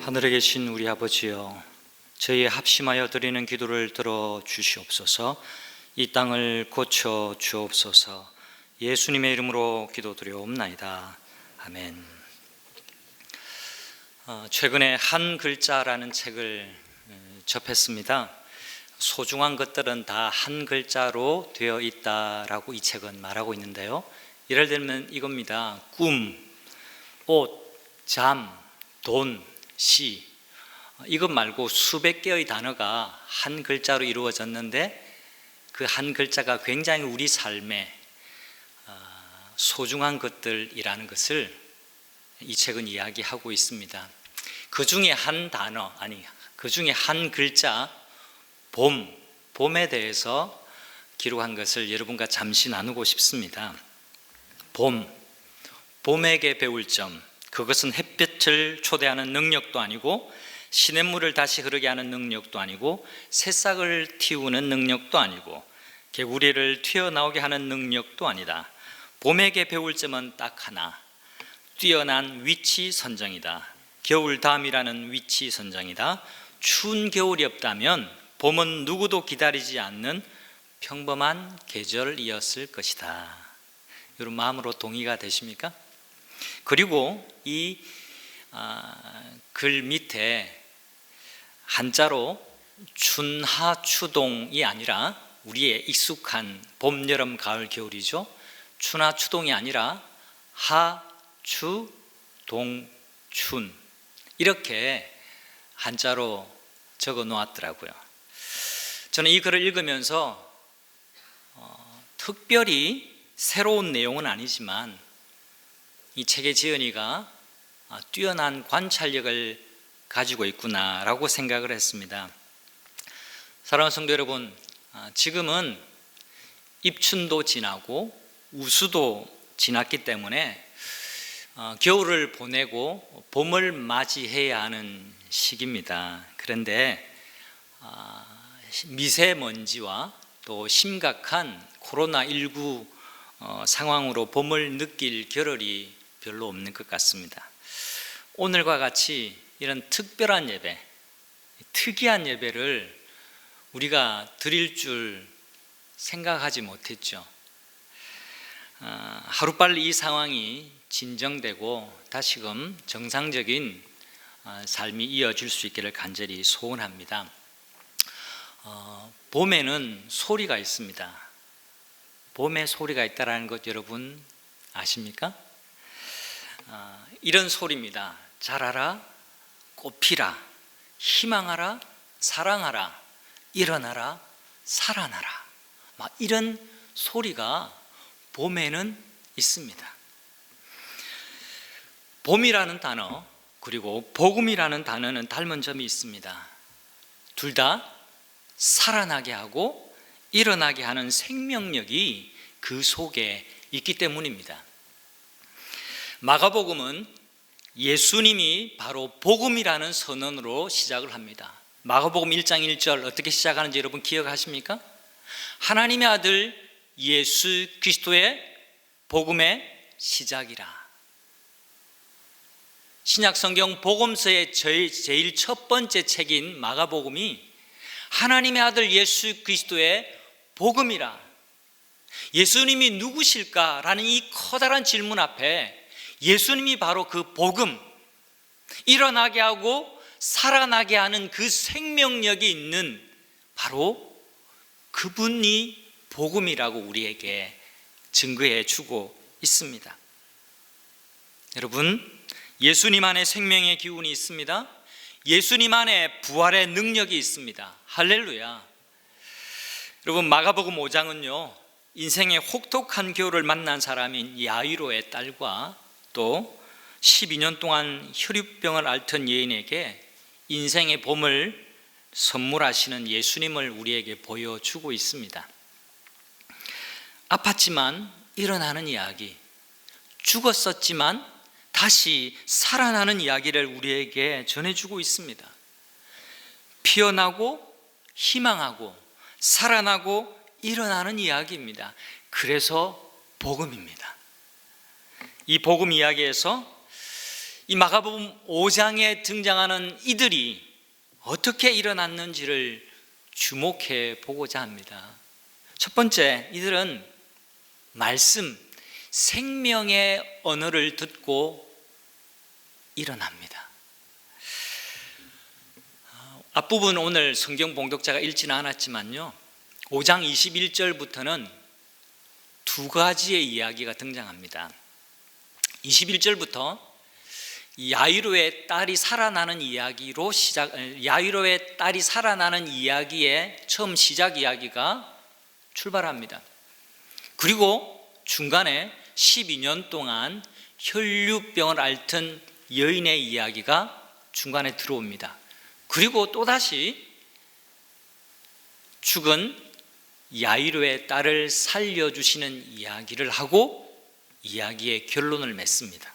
하늘에 계신 우리 아버지여, 저희 합심하여 드리는 기도를 들어 주시옵소서. 이 땅을 고쳐 주옵소서. 예수님의 이름으로 기도드려옵나이다. 아멘. 최근에 한 글자라는 책을 접했습니다. 소중한 것들은 다 한 글자로 되어 있다라고 이 책은 말하고 있는데요, 예를 들면 이겁니다. 꿈, 옷, 잠, 돈, 시, 이것 말고 수백 개의 단어가 한 글자로 이루어졌는데 그 한 글자가 굉장히 우리 삶에 소중한 것들이라는 것을 이 책은 이야기하고 있습니다. 그 중에 한 단어, 그 중에 한 글자, 봄에 대해서 기록한 것을 여러분과 잠시 나누고 싶습니다. 봄에게 배울 점, 그것은 햇볕을 초대하는 능력도 아니고 시냇물을 다시 흐르게 하는 능력도 아니고 새싹을 틔우는 능력도 아니고 개구리를 튀어나오게 하는 능력도 아니다. 봄에게 배울 점은 딱 하나, 뛰어난 위치 선정이다. 겨울담이라는 위치 선정이다. 추운 겨울이 없다면 봄은 누구도 기다리지 않는 평범한 계절이었을 것이다. 여러분 마음으로 동의가 되십니까? 그리고 이 글 밑에 한자로 춘하추동이 아니라 우리의 익숙한 봄, 여름, 가을, 겨울이죠. 춘하추동이 아니라 하추동춘, 이렇게 한자로 적어 놓았더라고요. 저는 이 글을 읽으면서 특별히 새로운 내용은 아니지만 이 책의 지은이가 뛰어난 관찰력을 가지고 있구나라고 생각을 했습니다. 사랑하는 성도 여러분, 지금은 입춘도 지나고 우수도 지났기 때문에 겨울을 보내고 봄을 맞이해야 하는 시기입니다. 그런데 미세먼지와 또 심각한 코로나19 상황으로 봄을 느낄 겨를이 별로 없는 것 같습니다. 오늘과 같이 이런 특별한 예배, 특이한 예배를 우리가 드릴 줄 생각하지 못했죠. 하루빨리 이 상황이 진정되고 다시금 정상적인 삶이 이어질 수 있기를 간절히 소원합니다. 봄에는 소리가 있습니다. 봄에 소리가 있다는 것 여러분 아십니까? 이런 소리입니다. 자라라, 꽃피라, 희망하라, 사랑하라, 일어나라, 살아나라. 이런 소리가 봄에는 있습니다. 봄이라는 단어 그리고 복음이라는 단어는 닮은 점이 있습니다. 둘 다 살아나게 하고 일어나게 하는 생명력이 그 속에 있기 때문입니다. 마가복음은 예수님이 바로 복음이라는 선언으로 시작을 합니다. 마가복음 1장 1절 어떻게 시작하는지 여러분 기억하십니까? 하나님의 아들 예수 그리스도의 복음의 시작이라. 신약성경 복음서의 제일 첫 번째 책인 마가복음이 하나님의 아들 예수 그리스도의 복음이라. 예수님이 누구실까라는 이 커다란 질문 앞에 예수님이 바로 그 복음, 일어나게 하고 살아나게 하는 그 생명력이 있는 바로 그분이 복음이라고 우리에게 증거해 주고 있습니다. 여러분, 예수님 안에 생명의 기운이 있습니다. 예수님 안에 부활의 능력이 있습니다. 할렐루야. 여러분, 마가복음 5장은요 인생의 혹독한 겨울을 만난 사람인 야이로의 딸과 또 12년 동안 혈유병을 앓던 여인에게 인생의 봄을 선물하시는 예수님을 우리에게 보여주고 있습니다. 아팠지만 일어나는 이야기, 죽었었지만 다시 살아나는 이야기를 우리에게 전해주고 있습니다. 피어나고 희망하고 살아나고 일어나는 이야기입니다. 그래서 복음입니다. 이 복음 이야기에서 이 마가복음 5장에 등장하는 이들이 어떻게 일어났는지를 주목해 보고자 합니다. 첫 번째, 이들은 말씀, 생명의 언어를 듣고 일어납니다. 앞부분 오늘 성경 봉독자가 읽지는 않았지만요, 5장 21절부터는 두 가지의 이야기가 등장합니다. 21절부터 야이로의 딸이 살아나는 이야기로 야이로의 딸이 살아나는 이야기의 처음 시작 이야기가 출발합니다. 그리고 중간에 12년 동안 혈류병을 앓던 여인의 이야기가 중간에 들어옵니다. 그리고 또다시 죽은 야이로의 딸을 살려주시는 이야기를 하고 이야기의 결론을 맺습니다.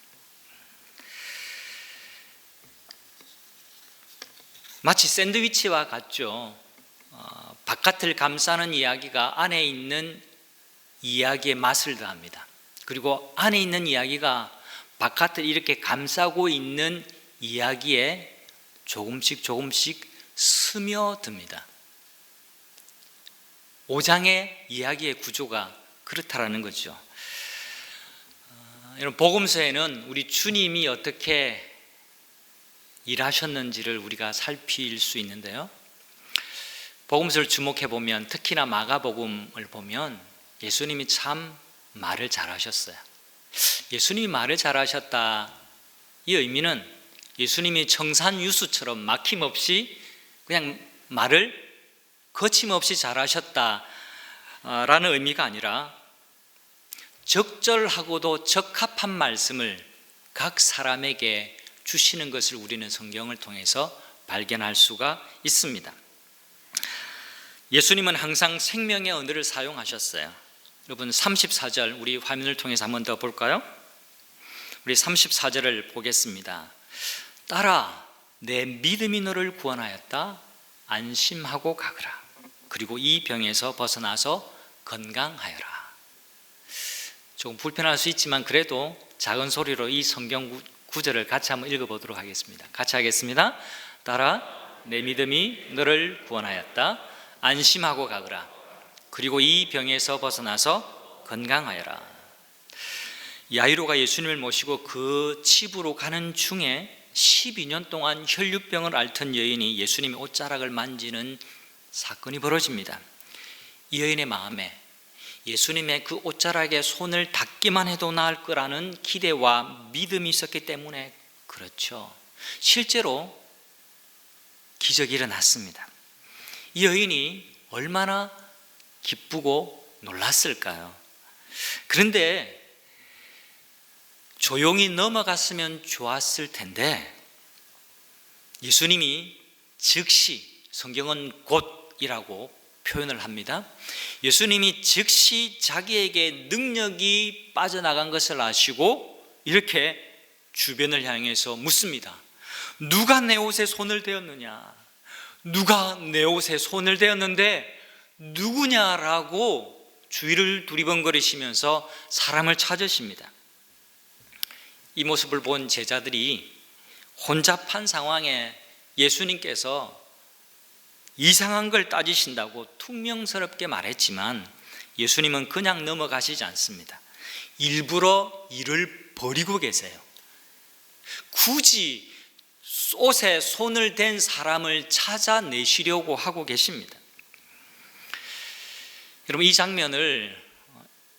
마치 샌드위치와 같죠. 바깥을 감싸는 이야기가 안에 있는 이야기의 맛을 더합니다. 그리고 안에 있는 이야기가 바깥을 이렇게 감싸고 있는 이야기에 조금씩 스며듭니다. 5장의 이야기의 구조가 그렇다라는 거죠. 여러분, 복음서에는 우리 주님이 어떻게 일하셨는지를 우리가 살필 수 있는데요, 복음서를 주목해 보면, 특히나 마가복음을 보면 예수님이 참 말을 잘하셨어요. 예수님이 말을 잘하셨다, 이 의미는 예수님이 청산유수처럼 막힘없이 그냥 말을 거침없이 잘하셨다라는 의미가 아니라 적절하고도 적합한 말씀을 각 사람에게 주시는 것을 우리는 성경을 통해서 발견할 수가 있습니다. 예수님은 항상 생명의 언어를 사용하셨어요. 여러분, 34절 우리 화면을 통해서 한번 더 볼까요? 우리 34절을 보겠습니다. 딸아, 내 믿음이 너를 구원하였다. 안심하고 가거라. 그리고 이 병에서 벗어나서 건강하여라. 조금 불편할 수 있지만 그래도 작은 소리로 이 성경 구절을 같이 한번 읽어보도록 하겠습니다. 같이 하겠습니다. 딸아, 내 믿음이 너를 구원하였다. 안심하고 가거라. 그리고 이 병에서 벗어나서 건강하여라. 야이로가 예수님을 모시고 그 집으로 가는 중에 12년 동안 혈류병을 앓던 여인이 예수님의 옷자락을 만지는 사건이 벌어집니다. 이 여인의 마음에 예수님의 그 옷자락에 손을 닿기만 해도 나을 거라는 기대와 믿음이 있었기 때문에 그렇죠. 실제로 기적이 일어났습니다. 이 여인이 얼마나 기쁘고 놀랐을까요? 그런데 조용히 넘어갔으면 좋았을 텐데 예수님이 즉시, 성경은 곧이라고 표현을 합니다. 예수님이 즉시 자기에게 능력이 빠져나간 것을 아시고 이렇게 주변을 향해서 묻습니다. 누가 내 옷에 손을 대었느냐? 누가 내 옷에 손을 대었는데 누구냐라고 주위를 두리번거리시면서 사람을 찾으십니다. 이 모습을 본 제자들이 혼잡한 상황에 예수님께서 이상한 걸 따지신다고 퉁명스럽게 말했지만 예수님은 그냥 넘어가시지 않습니다. 일부러 일을 벌이고 계세요. 굳이 옷에 손을 댄 사람을 찾아내시려고 하고 계십니다. 여러분, 이 장면을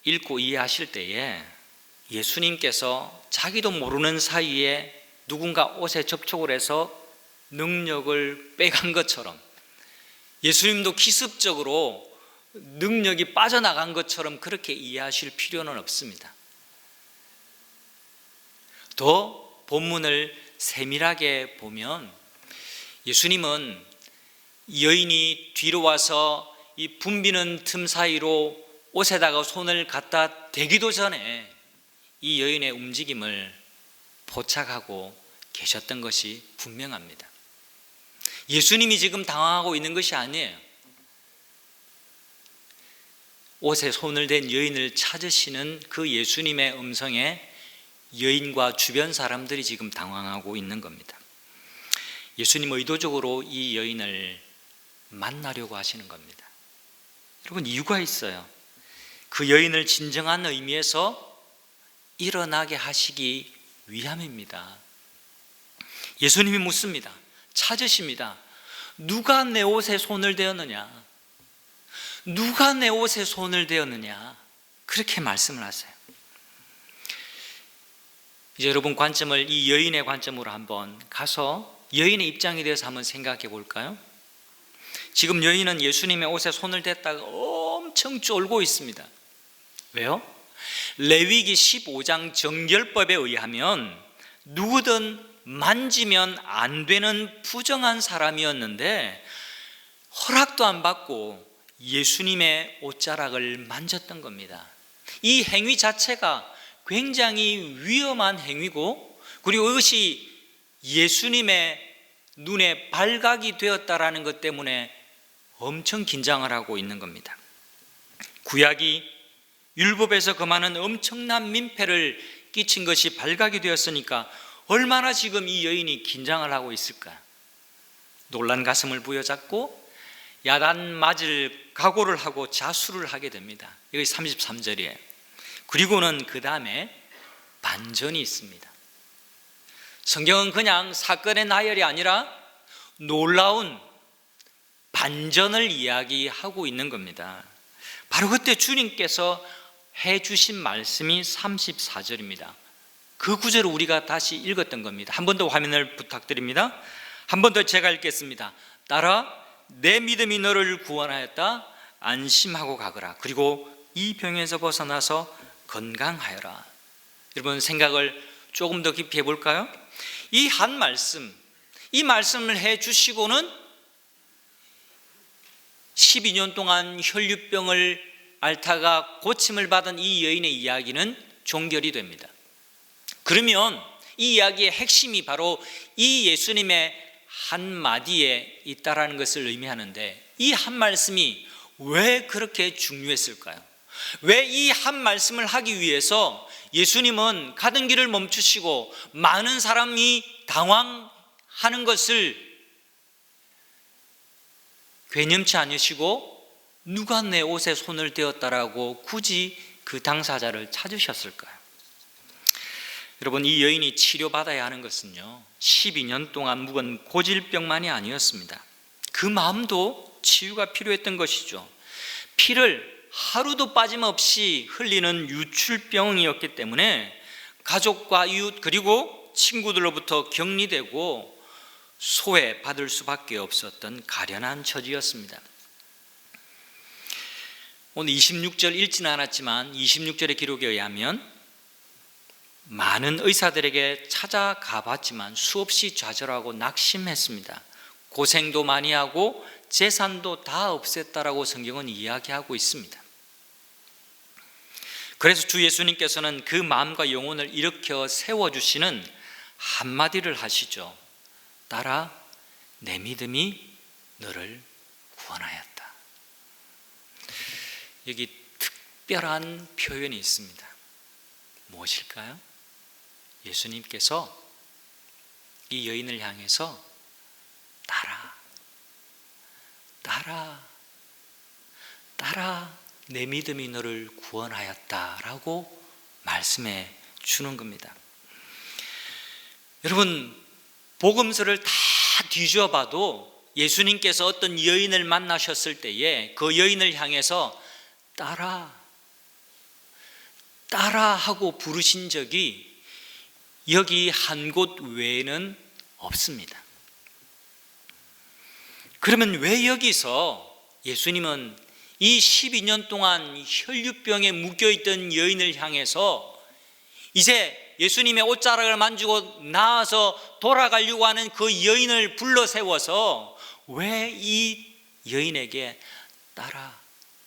읽고 이해하실 때에 예수님께서 자기도 모르는 사이에 누군가 옷에 접촉을 해서 능력을 빼간 것처럼, 예수님도 기습적으로 능력이 빠져나간 것처럼 그렇게 이해하실 필요는 없습니다. 더 본문을 세밀하게 보면 예수님은 여인이 뒤로 와서 이 붐비는 틈 사이로 옷에다가 손을 갖다 대기도 전에 이 여인의 움직임을 포착하고 계셨던 것이 분명합니다. 예수님이 지금 당황하고 있는 것이 아니에요. 옷에 손을 댄 여인을 찾으시는 그 예수님의 음성에 여인과 주변 사람들이 지금 당황하고 있는 겁니다. 예수님 의도적으로 이 여인을 만나려고 하시는 겁니다. 여러분, 이유가 있어요. 그 여인을 진정한 의미에서 일어나게 하시기 위함입니다. 예수님이 묻습니다. 찾으십니다. 누가 내 옷에 손을 대었느냐? 누가 내 옷에 손을 대었느냐? 그렇게 말씀을 하세요. 이제 여러분 관점을 이 여인의 관점으로 한번 가서 여인의 입장에 대해서 한번 생각해 볼까요? 지금 여인은 예수님의 옷에 손을 댔다가 엄청 쫄고 있습니다. 왜요? 레위기 15장 정결법에 의하면 누구든 만지면 안 되는 부정한 사람이었는데 허락도 안 받고 예수님의 옷자락을 만졌던 겁니다. 이 행위 자체가 굉장히 위험한 행위고, 그리고 이것이 예수님의 눈에 발각이 되었다라는 것 때문에 엄청 긴장을 하고 있는 겁니다. 구약이 율법에서 그 많은 엄청난 민폐를 끼친 것이 발각이 되었으니까 얼마나 지금 이 여인이 긴장을 하고 있을까? 놀란 가슴을 부여잡고 야단 맞을 각오를 하고 자수를 하게 됩니다. 이게 33절이에요. 그리고는 그 다음에 반전이 있습니다. 성경은 그냥 사건의 나열이 아니라 놀라운 반전을 이야기하고 있는 겁니다. 바로 그때 주님께서 해주신 말씀이 34절입니다. 그 구절을 우리가 다시 읽었던 겁니다. 한 번 더 화면을 부탁드립니다. 한 번 더 제가 읽겠습니다. 따라 내 믿음이 너를 구원하였다. 안심하고 가거라. 그리고 이 병에서 벗어나서 건강하여라. 여러분, 생각을 조금 더 깊이 해볼까요? 이 한 말씀, 이 말씀을 해주시고는 12년 동안 혈류병을 앓다가 고침을 받은 이 여인의 이야기는 종결이 됩니다. 그러면 이 이야기의 핵심이 바로 이 예수님의 한마디에 있다라는 것을 의미하는데, 이 한 말씀이 왜 그렇게 중요했을까요? 왜 이 한 말씀을 하기 위해서 예수님은 가던 길을 멈추시고 많은 사람이 당황하는 것을 괴념치 않으시고 누가 내 옷에 손을 대었다라고 굳이 그 당사자를 찾으셨을까요? 여러분, 이 여인이 치료받아야 하는 것은요, 12년 동안 묵은 고질병만이 아니었습니다. 그 마음도 치유가 필요했던 것이죠. 피를 하루도 빠짐없이 흘리는 유출병이었기 때문에 가족과 이웃 그리고 친구들로부터 격리되고 소외받을 수밖에 없었던 가련한 처지였습니다. 오늘 26절 읽지는 않았지만 26절의 기록에 의하면 많은 의사들에게 찾아가 봤지만 수없이 좌절하고 낙심했습니다. 고생도 많이 하고 재산도 다 없앴다라고 성경은 이야기하고 있습니다. 그래서 주 예수님께서는 그 마음과 영혼을 일으켜 세워주시는 한마디를 하시죠. 따라 내 믿음이 너를 구원하였다. 여기 특별한 표현이 있습니다. 무엇일까요? 예수님께서 이 여인을 향해서 따라 내 믿음이 너를 구원하였다라고 말씀해 주는 겁니다. 여러분, 복음서를 다 뒤져 봐도 예수님께서 어떤 여인을 만나셨을 때에 그 여인을 향해서 따라 하고 부르신 적이 여기 한 곳 외에는 없습니다. 그러면 왜 여기서 예수님은 이 12년 동안 혈류병에 묶여있던 여인을 향해서 이제 예수님의 옷자락을 만지고 나아서 돌아가려고 하는 그 여인을 불러 세워서 왜 이 여인에게 따라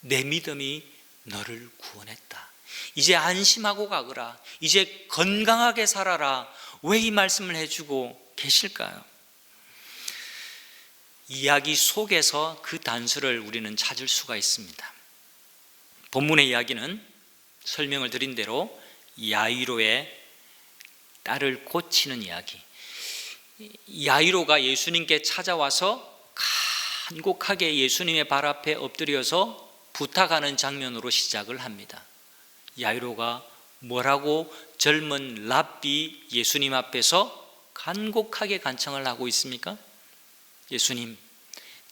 내 믿음이 너를 구원했다, 이제 안심하고 가거라, 이제 건강하게 살아라, 왜 이 말씀을 해주고 계실까요? 이야기 속에서 그 단서를 우리는 찾을 수가 있습니다. 본문의 이야기는 설명을 드린 대로 야이로의 딸을 고치는 이야기. 야이로가 예수님께 찾아와서 간곡하게 예수님의 발 앞에 엎드려서 부탁하는 장면으로 시작을 합니다. 야이로가 뭐라고 젊은 랍비 예수님 앞에서 간곡하게 간청을 하고 있습니까? 예수님,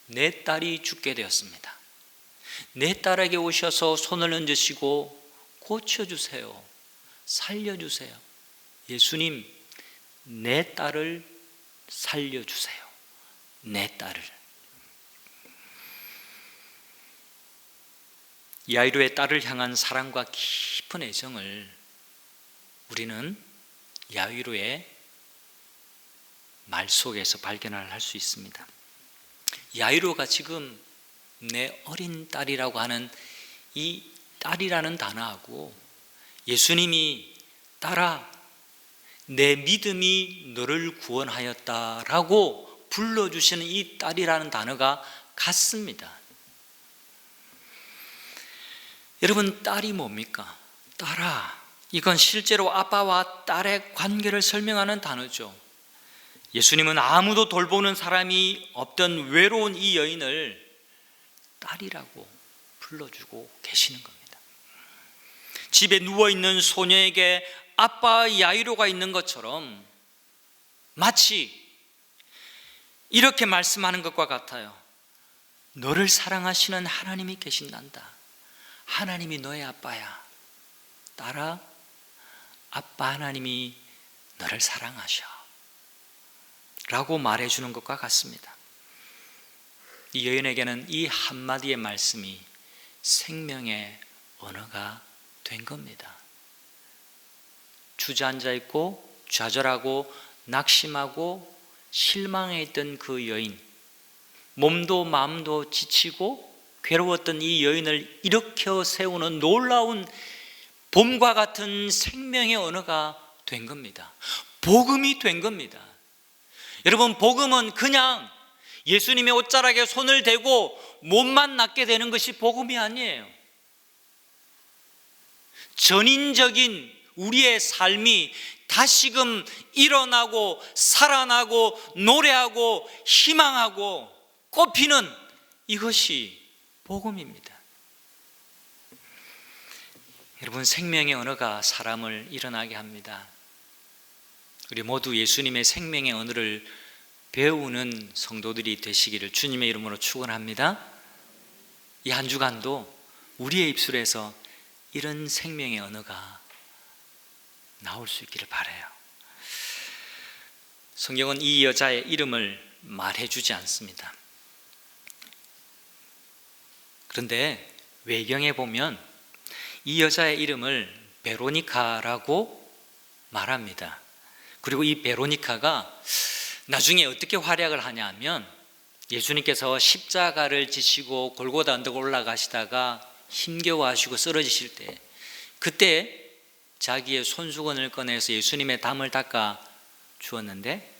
내 딸이 죽게 되었습니다. 내 딸에게 오셔서 손을 얹으시고 고쳐주세요. 살려주세요. 예수님, 내 딸을 살려주세요. 내 딸을. 야이로의 딸을 향한 사랑과 깊은 애정을 우리는 야이로의 말 속에서 발견을 할 수 있습니다. 야이로가 지금 내 어린 딸이라고 하는 이 딸이라는 단어하고 예수님이 딸아, 내 믿음이 너를 구원하였다라고 불러주시는 이 딸이라는 단어가 같습니다. 여러분, 딸이 뭡니까? 딸아, 이건 실제로 아빠와 딸의 관계를 설명하는 단어죠. 예수님은 아무도 돌보는 사람이 없던 외로운 이 여인을 딸이라고 불러주고 계시는 겁니다. 집에 누워있는 소녀에게 아빠 야이로가 있는 것처럼 마치 이렇게 말씀하는 것과 같아요. 너를 사랑하시는 하나님이 계신단다. 하나님이 너의 아빠야. 딸아, 아빠 하나님이 너를 사랑하셔 라고 말해주는 것과 같습니다. 이 여인에게는 이 한마디의 말씀이 생명의 언어가 된 겁니다. 주저앉아 있고 좌절하고 낙심하고 실망해 있던 그 여인, 몸도 마음도 지치고 괴로웠던 이 여인을 일으켜 세우는 놀라운 봄과 같은 생명의 언어가 된 겁니다. 복음이 된 겁니다. 여러분, 복음은 그냥 예수님의 옷자락에 손을 대고 몸만 낫게 되는 것이 복음이 아니에요. 전인적인 우리의 삶이 다시금 일어나고 살아나고 노래하고 희망하고 꽃피는 이것이 복음입니다. 여러분, 생명의 언어가 사람을 일어나게 합니다. 우리 모두 예수님의 생명의 언어를 배우는 성도들이 되시기를 주님의 이름으로 축원합니다. 이 한 주간도 우리의 입술에서 이런 생명의 언어가 나올 수 있기를 바라요. 성경은 이 여자의 이름을 말해주지 않습니다. 그런데 외경에 보면 이 여자의 이름을 베로니카라고 말합니다. 그리고 이 베로니카가 나중에 어떻게 활약을 하냐면 예수님께서 십자가를 지시고 골고다 언덕 올라가시다가 힘겨워하시고 쓰러지실 때 그때 자기의 손수건을 꺼내서 예수님의 담을 닦아 주었는데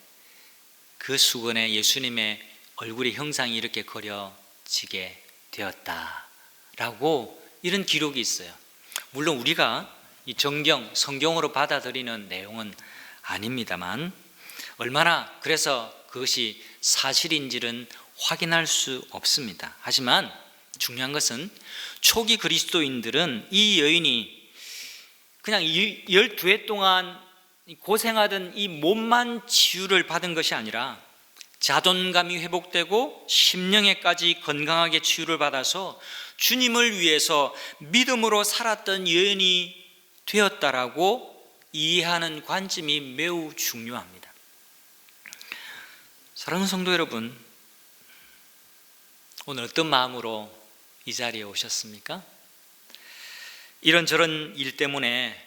그 수건에 예수님의 얼굴의 형상이 이렇게 그려지게 되었다라고 이런 기록이 있어요. 물론 우리가 이 성경으로 받아들이는 내용은 아닙니다만 얼마나 그래서 그것이 사실인지는 확인할 수 없습니다. 하지만 중요한 것은 초기 그리스도인들은 이 여인이 그냥 12해 동안 고생하던 이 몸만 치유를 받은 것이 아니라 자존감이 회복되고 심령에까지 건강하게 치유를 받아서 주님을 위해서 믿음으로 살았던 여인이 되었다라고 이해하는 관점이 매우 중요합니다. 사랑하는 성도 여러분, 오늘 어떤 마음으로 이 자리에 오셨습니까? 이런저런 일 때문에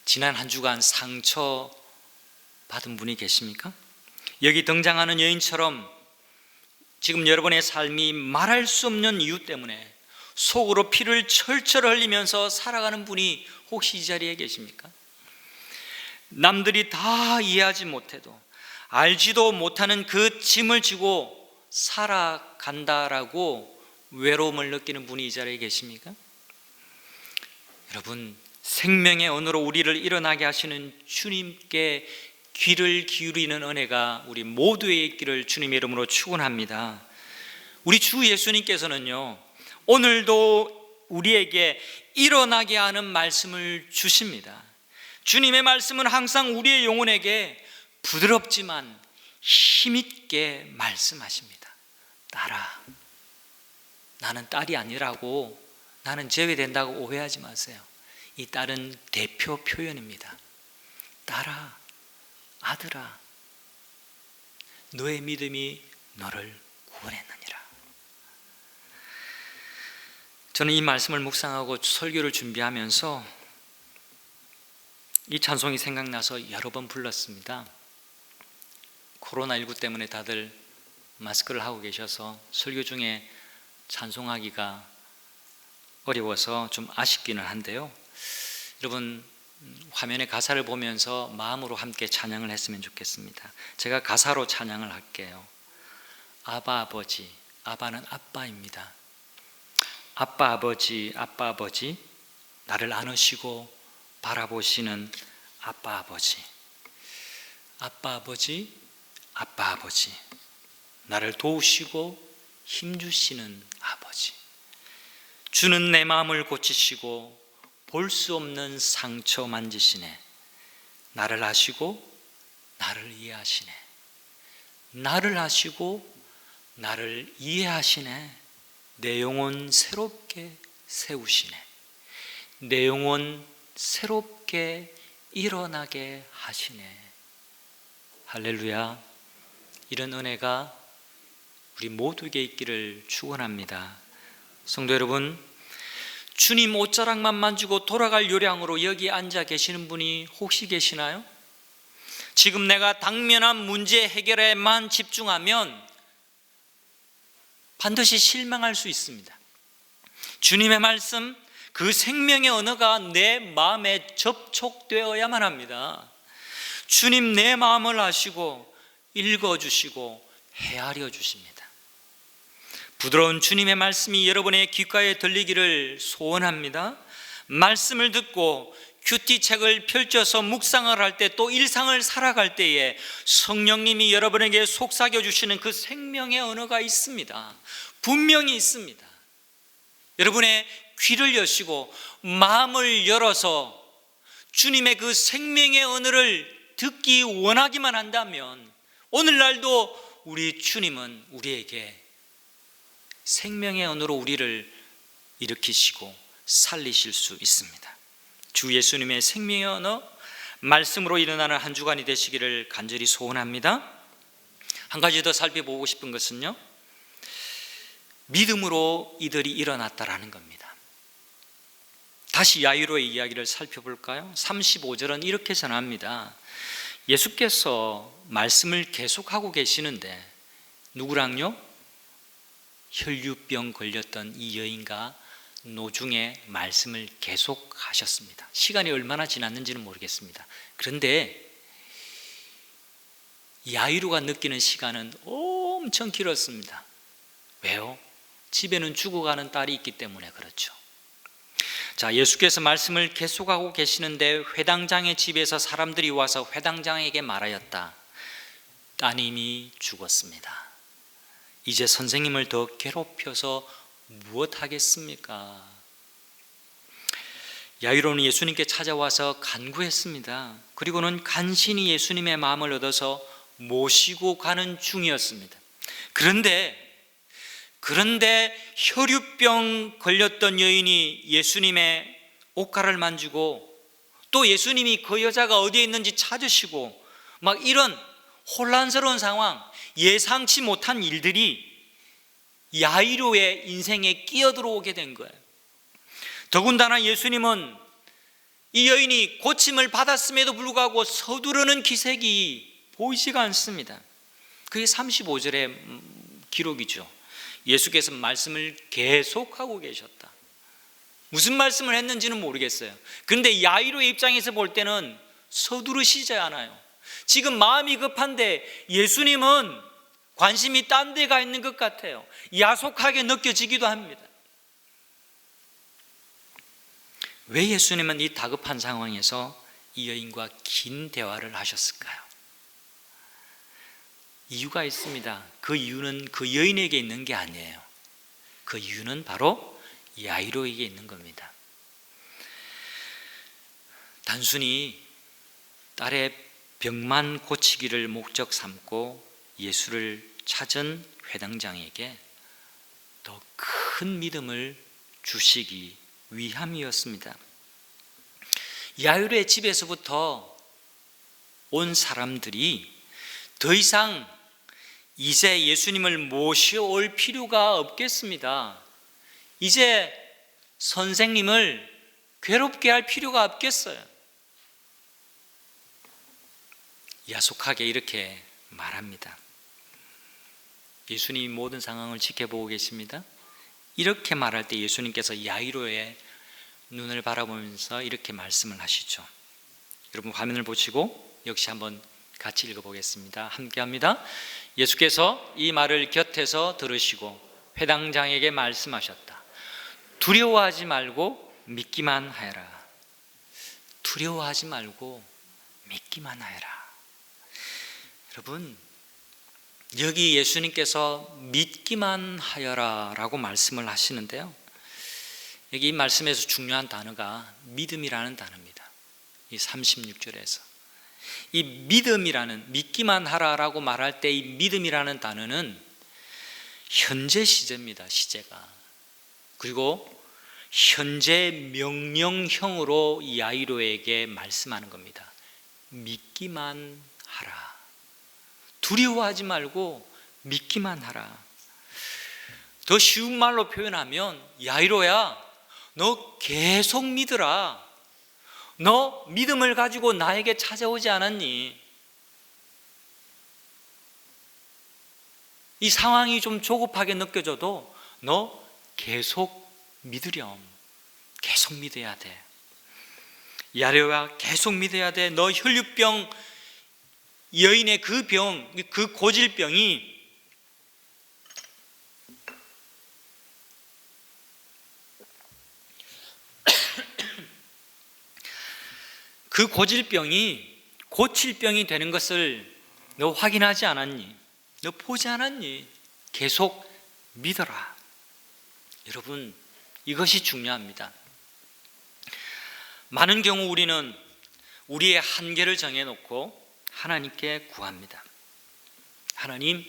지난 한 주간 상처 받은 분이 계십니까? 여기 등장하는 여인처럼 지금 여러분의 삶이 말할 수 없는 이유 때문에 속으로 피를 철철 흘리면서 살아가는 분이 혹시 이 자리에 계십니까? 남들이 다 이해하지 못해도 알지도 못하는 그 짐을 지고 살아간다라고 외로움을 느끼는 분이 이 자리에 계십니까? 여러분, 생명의 언어로 우리를 일어나게 하시는 주님께 귀를 기울이는 은혜가 우리 모두의 있기를 주님의 이름으로 축원합니다. 우리 주 예수님께서는요, 오늘도 우리에게 일어나게 하는 말씀을 주십니다. 주님의 말씀은 항상 우리의 영혼에게 부드럽지만 힘있게 말씀하십니다. 딸아, 나는 딸이 아니라고, 나는 제외된다고 오해하지 마세요. 이 딸은 대표 표현입니다. 딸아, 아들아, 너의 믿음이 너를 구원했느니라. 저는 이 말씀을 묵상하고 설교를 준비하면서 이 찬송이 생각나서 여러 번 불렀습니다. 코로나19 때문에 다들 마스크를 하고 계셔서 설교 중에 찬송하기가 어려워서 좀 아쉽기는 한데요, 여러분 화면에 가사를 보면서 마음으로 함께 찬양을 했으면 좋겠습니다. 제가 가사로 찬양을 할게요. 아바 아버지, 아바는 아빠입니다. 아빠 아버지, 아빠 아버지, 나를 안으시고 바라보시는 아빠 아버지. 아빠 아버지, 아빠 아버지, 나를 도우시고 힘주시는 아버지. 주는 내 마음을 고치시고 볼 수 없는 상처 만지시네. 나를 아시고 나를 이해하시네. 나를 아시고 나를 이해하시네. 내 영혼 새롭게 세우시네. 내 영혼 새롭게 일어나게 하시네. 할렐루야. 이런 은혜가 우리 모두에게 있기를 축원합니다. 성도 여러분, 주님 옷자락만 만지고 돌아갈 요량으로 여기 앉아 계시는 분이 혹시 계시나요? 지금 내가 당면한 문제 해결에만 집중하면 반드시 실망할 수 있습니다. 주님의 말씀, 그 생명의 언어가 내 마음에 접촉되어야만 합니다. 주님 내 마음을 아시고 읽어주시고 헤아려 주십니다. 부드러운 주님의 말씀이 여러분의 귓가에 들리기를 소원합니다. 말씀을 듣고 큐티책을 펼쳐서 묵상을 할 때, 또 일상을 살아갈 때에 성령님이 여러분에게 속삭여 주시는 그 생명의 언어가 있습니다. 분명히 있습니다. 여러분의 귀를 여시고 마음을 열어서 주님의 그 생명의 언어를 듣기 원하기만 한다면, 오늘날도 우리 주님은 우리에게 생명의 언어로 우리를 일으키시고 살리실 수 있습니다. 주 예수님의 생명의 언어, 말씀으로 일어나는 한 주간이 되시기를 간절히 소원합니다. 한 가지 더 살펴보고 싶은 것은요, 믿음으로 이들이 일어났다라는 겁니다. 다시 야이로의 이야기를 살펴볼까요? 35절은 이렇게 전합니다. 예수께서 말씀을 계속하고 계시는데 누구랑요? 혈류병 걸렸던 이 여인과 노중에 말씀을 계속하셨습니다. 시간이 얼마나 지났는지는 모르겠습니다. 그런데 야이로가 느끼는 시간은 엄청 길었습니다. 왜요? 집에는 죽어가는 딸이 있기 때문에 그렇죠. 자, 예수께서 말씀을 계속하고 계시는데 회당장의 집에서 사람들이 와서 회당장에게 말하였다. 따님이 죽었습니다. 이제 선생님을 더 괴롭혀서 무엇하겠습니까? 야이로는 예수님께 찾아와서 간구했습니다. 그리고는 간신히 예수님의 마음을 얻어서 모시고 가는 중이었습니다. 그런데 혈유병 걸렸던 여인이 예수님의 옷가를 만지고, 또 예수님이 그 여자가 어디에 있는지 찾으시고, 막 이런 혼란스러운 상황, 예상치 못한 일들이 야이로의 인생에 끼어들어오게 된 거예요. 더군다나 예수님은 이 여인이 고침을 받았음에도 불구하고 서두르는 기색이 보이지가 않습니다. 그게 35절의 기록이죠. 예수께서 말씀을 계속하고 계셨다. 무슨 말씀을 했는지는 모르겠어요. 그런데 야이로의 입장에서 볼 때는 서두르시지 않아요. 지금 마음이 급한데 예수님은 관심이 딴 데 가 있는 것 같아요. 야속하게 느껴지기도 합니다. 왜 예수님은 이 다급한 상황에서 이 여인과 긴 대화를 하셨을까요? 이유가 있습니다. 그 이유는 그 여인에게 있는 게 아니에요. 그 이유는 바로 야이로에게 있는 겁니다. 단순히 딸의 병만 고치기를 목적 삼고 예수를 찾은 회당장에게 더 큰 믿음을 주시기 위함이었습니다. 야이로의 집에서부터 온 사람들이 더 이상 이제 예수님을 모셔올 필요가 없겠습니다. 이제 선생님을 괴롭게 할 필요가 없겠어요. 야속하게 이렇게 말합니다. 예수님이 모든 상황을 지켜보고 계십니다. 이렇게 말할 때 예수님께서 야이로의 눈을 바라보면서 이렇게 말씀을 하시죠. 여러분 화면을 보시고 역시 한번 같이 읽어보겠습니다. 함께 합니다. 예수께서 이 말을 곁에서 들으시고 회당장에게 말씀하셨다. 두려워하지 말고 믿기만 하여라. 두려워하지 말고 믿기만 하여라. 여러분, 여기 예수님께서 믿기만 하여라 라고 말씀을 하시는데요, 여기 이 말씀에서 중요한 단어가 믿음이라는 단어입니다. 이 36절에서 이 믿음이라는, 믿기만 하라라고 말할 때 이 믿음이라는 단어는 현재 시제입니다. 시제가. 그리고 현재 명령형으로 야이로에게 말씀하는 겁니다. 믿기만 하라. 두려워하지 말고 믿기만 하라. 더 쉬운 말로 표현하면, 야이로야, 너 계속 믿으라. 너 믿음을 가지고 나에게 찾아오지 않았니? 이 상황이 좀 조급하게 느껴져도 너 계속 믿으렴. 계속 믿어야 돼. 야이로야, 계속 믿어야 돼. 너 혈류병, 여인의 그 병, 그 고질병이 그 고질병이 고칠 병이 되는 것을 너 확인하지 않았니? 너 보지 않았니? 계속 믿어라. 여러분, 이것이 중요합니다. 많은 경우 우리는 우리의 한계를 정해놓고 하나님께 구합니다. 하나님,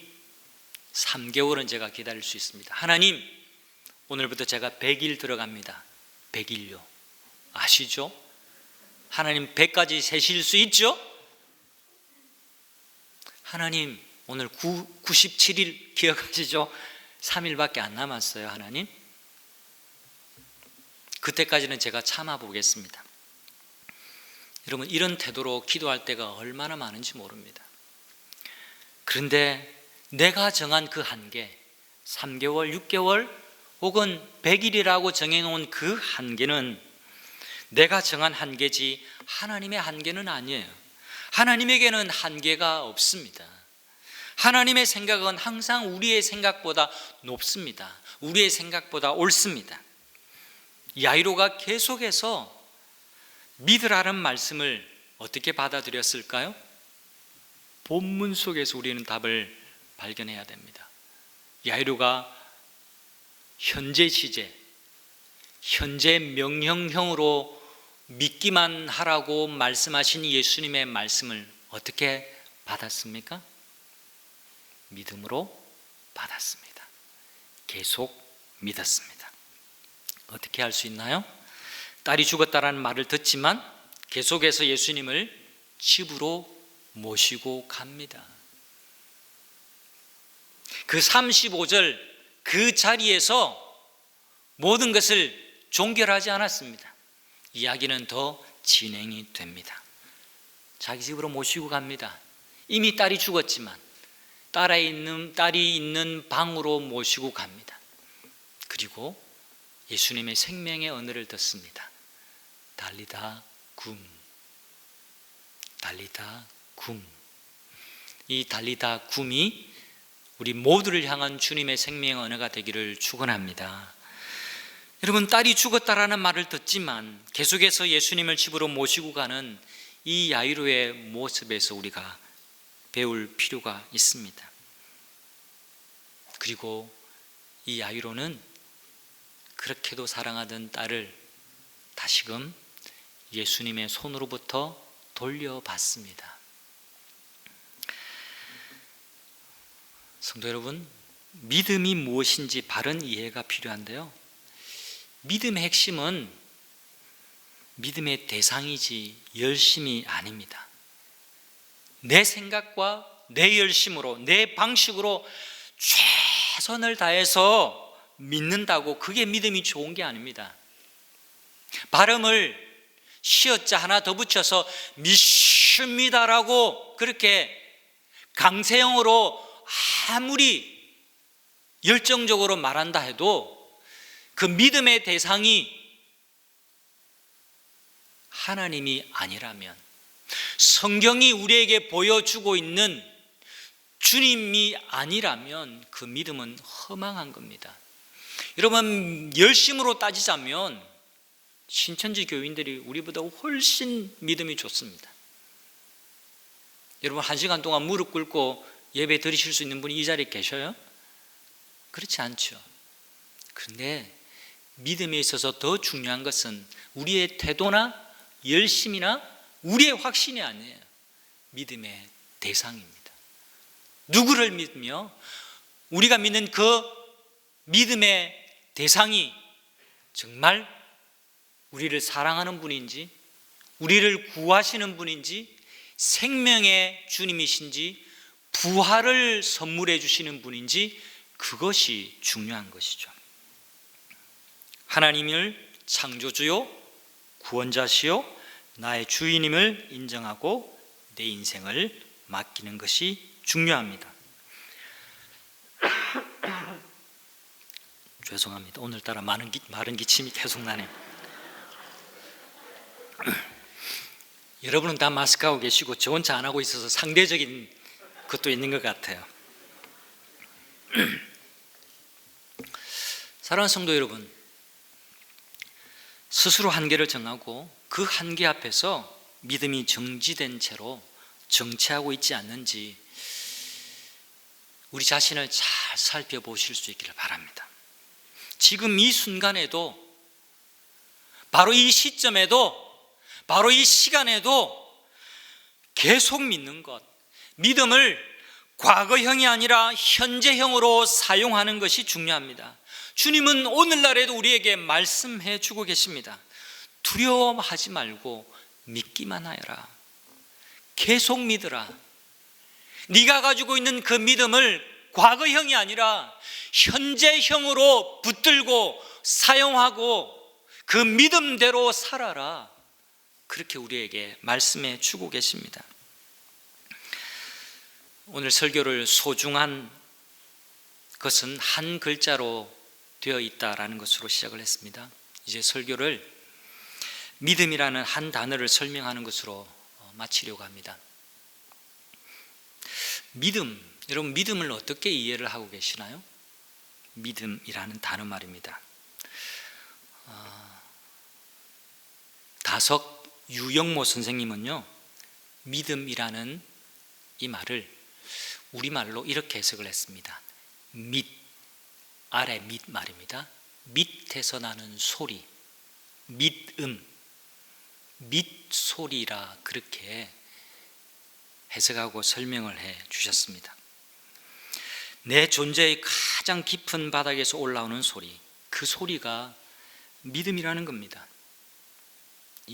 3개월은 제가 기다릴 수 있습니다. 하나님, 오늘부터 제가 100일 들어갑니다. 100일요. 아시죠? 하나님 100까지 세실 수 있죠? 하나님, 오늘 97일 기억하시죠? 3일밖에 안 남았어요. 하나님, 그때까지는 제가 참아보겠습니다. 여러분, 이런 태도로 기도할 때가 얼마나 많은지 모릅니다. 그런데 내가 정한 그 한계, 3개월, 6개월 혹은 100일이라고 정해놓은 그 한계는 내가 정한 한계지 하나님의 한계는 아니에요. 하나님에게는 한계가 없습니다. 하나님의 생각은 항상 우리의 생각보다 높습니다. 우리의 생각보다 옳습니다. 야이로가 계속해서 믿으라는 말씀을 어떻게 받아들였을까요? 본문 속에서 우리는 답을 발견해야 됩니다. 야이로가 현재 시제, 현재 명령형으로 믿기만 하라고 말씀하신 예수님의 말씀을 어떻게 받았습니까? 믿음으로 받았습니다. 계속 믿었습니다. 어떻게 할 수 있나요? 딸이 죽었다라는 말을 듣지만 계속해서 예수님을 집으로 모시고 갑니다. 그 35절 그 자리에서 모든 것을 종결하지 않았습니다. 이야기는 더 진행이 됩니다. 자기 집으로 모시고 갑니다. 이미 딸이 죽었지만 딸이 있는 방으로 모시고 갑니다. 그리고 예수님의 생명의 언어를 듣습니다. 달리다 굼, 달리다 굼. 이 달리다 굼이 우리 모두를 향한 주님의 생명의 언어가 되기를 축원합니다. 여러분, 딸이 죽었다라는 말을 듣지만 계속해서 예수님을 집으로 모시고 가는 이 야이로의 모습에서 우리가 배울 필요가 있습니다. 그리고 이 야이로는 그렇게도 사랑하던 딸을 다시금 예수님의 손으로부터 돌려받습니다. 성도 여러분, 믿음이 무엇인지 바른 이해가 필요한데요, 믿음의 핵심은 믿음의 대상이지 열심이 아닙니다. 내 생각과 내 열심으로, 내 방식으로 최선을 다해서 믿는다고 그게 믿음이 좋은 게 아닙니다. 발음을 시어자 하나 더 붙여서 믿습니다라고 그렇게 강세형으로 아무리 열정적으로 말한다 해도 그 믿음의 대상이 하나님이 아니라면, 성경이 우리에게 보여주고 있는 주님이 아니라면 그 믿음은 허망한 겁니다. 여러분, 열심으로 따지자면 신천지 교인들이 우리보다 훨씬 믿음이 좋습니다. 여러분, 1시간 동안 무릎 꿇고 예배 드리실 수 있는 분이 이 자리에 계셔요? 그렇지 않죠. 그런데 믿음에 있어서 더 중요한 것은 우리의 태도나 열심이나 우리의 확신이 아니에요. 믿음의 대상입니다. 누구를 믿으며 우리가 믿는 그 믿음의 대상이 정말 우리를 사랑하는 분인지, 우리를 구하시는 분인지, 생명의 주님이신지, 부활을 선물해 주시는 분인지, 그것이 중요한 것이죠. 하나님을 창조주요 구원자시요 나의 주인임을 인정하고 내 인생을 맡기는 것이 중요합니다. 죄송합니다. 오늘따라 마른 기침이 계속 나네요. 여러분은 다 마스크하고 계시고 저 혼자 안 하고 있어서 상대적인 것도 있는 것 같아요. 사랑하는 성도 여러분, 스스로 한계를 정하고 그 한계 앞에서 믿음이 정지된 채로 정체하고 있지 않는지 우리 자신을 잘 살펴보실 수 있기를 바랍니다. 지금 이 순간에도, 바로 이 시점에도, 바로 이 시간에도 계속 믿는 것, 믿음을 과거형이 아니라 현재형으로 사용하는 것이 중요합니다. 주님은 오늘날에도 우리에게 말씀해 주고 계십니다. 두려워하지 말고 믿기만 하여라. 계속 믿으라. 네가 가지고 있는 그 믿음을 과거형이 아니라 현재형으로 붙들고 사용하고 그 믿음대로 살아라. 그렇게 우리에게 말씀해 주고 계십니다. 오늘 설교를 소중한 것은 한 글자로 되어 있다라는 것으로 시작을 했습니다. 이제 설교를 믿음이라는 한 단어를 설명하는 것으로 마치려고 합니다. 믿음, 여러분 믿음을 어떻게 이해를 하고 계시나요? 믿음이라는 단어 말입니다. 다석 유영모 선생님은요, 믿음이라는 이 말을 우리말로 이렇게 해석을 했습니다. 밑, 아래 밑 말입니다. 밑에서 나는 소리, 믿음, 밑소리라 그렇게 해석하고 설명을 해 주셨습니다. 내 존재의 가장 깊은 바닥에서 올라오는 소리, 그 소리가 믿음이라는 겁니다.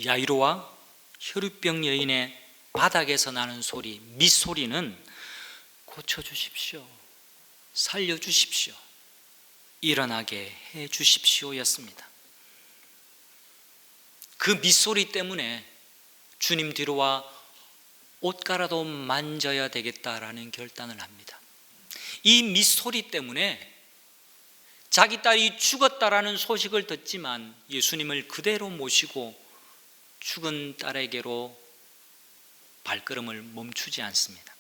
야이로와 혈유병 여인의 바닥에서 나는 소리, 밑소리는 고쳐주십시오, 살려주십시오, 일어나게 해주십시오였습니다. 그 밑소리 때문에 주님 뒤로 와 옷가라도 만져야 되겠다라는 결단을 합니다. 이 밑소리 때문에 자기 딸이 죽었다라는 소식을 듣지만 예수님을 그대로 모시고 죽은 딸에게로 발걸음을 멈추지 않습니다.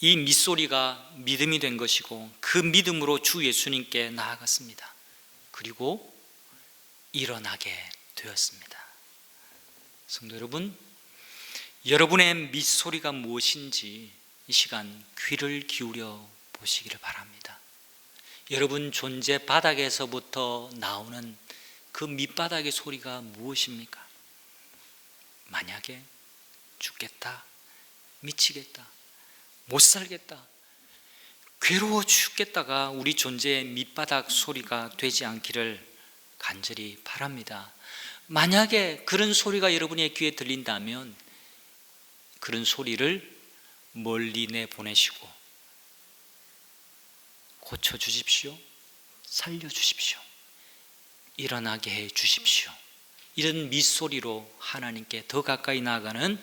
이 밑소리가 믿음이 된 것이고 그 믿음으로 주 예수님께 나아갔습니다. 그리고 일어나게 되었습니다. 성도 여러분, 여러분의 밑소리가 무엇인지 이 시간 귀를 기울여 보시기를 바랍니다. 여러분 존재 바닥에서부터 나오는 그 밑바닥의 소리가 무엇입니까? 만약에 죽겠다, 미치겠다, 못 살겠다, 괴로워 죽겠다가 우리 존재의 밑바닥 소리가 되지 않기를 간절히 바랍니다. 만약에 그런 소리가 여러분의 귀에 들린다면 그런 소리를 멀리 내보내시고 고쳐주십시오. 살려주십시오. 일어나게 해 주십시오. 이런 밑소리로 하나님께 더 가까이 나아가는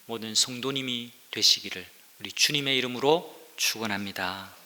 모든 성도님이 되시기를 우리 주님의 이름으로 축원합니다.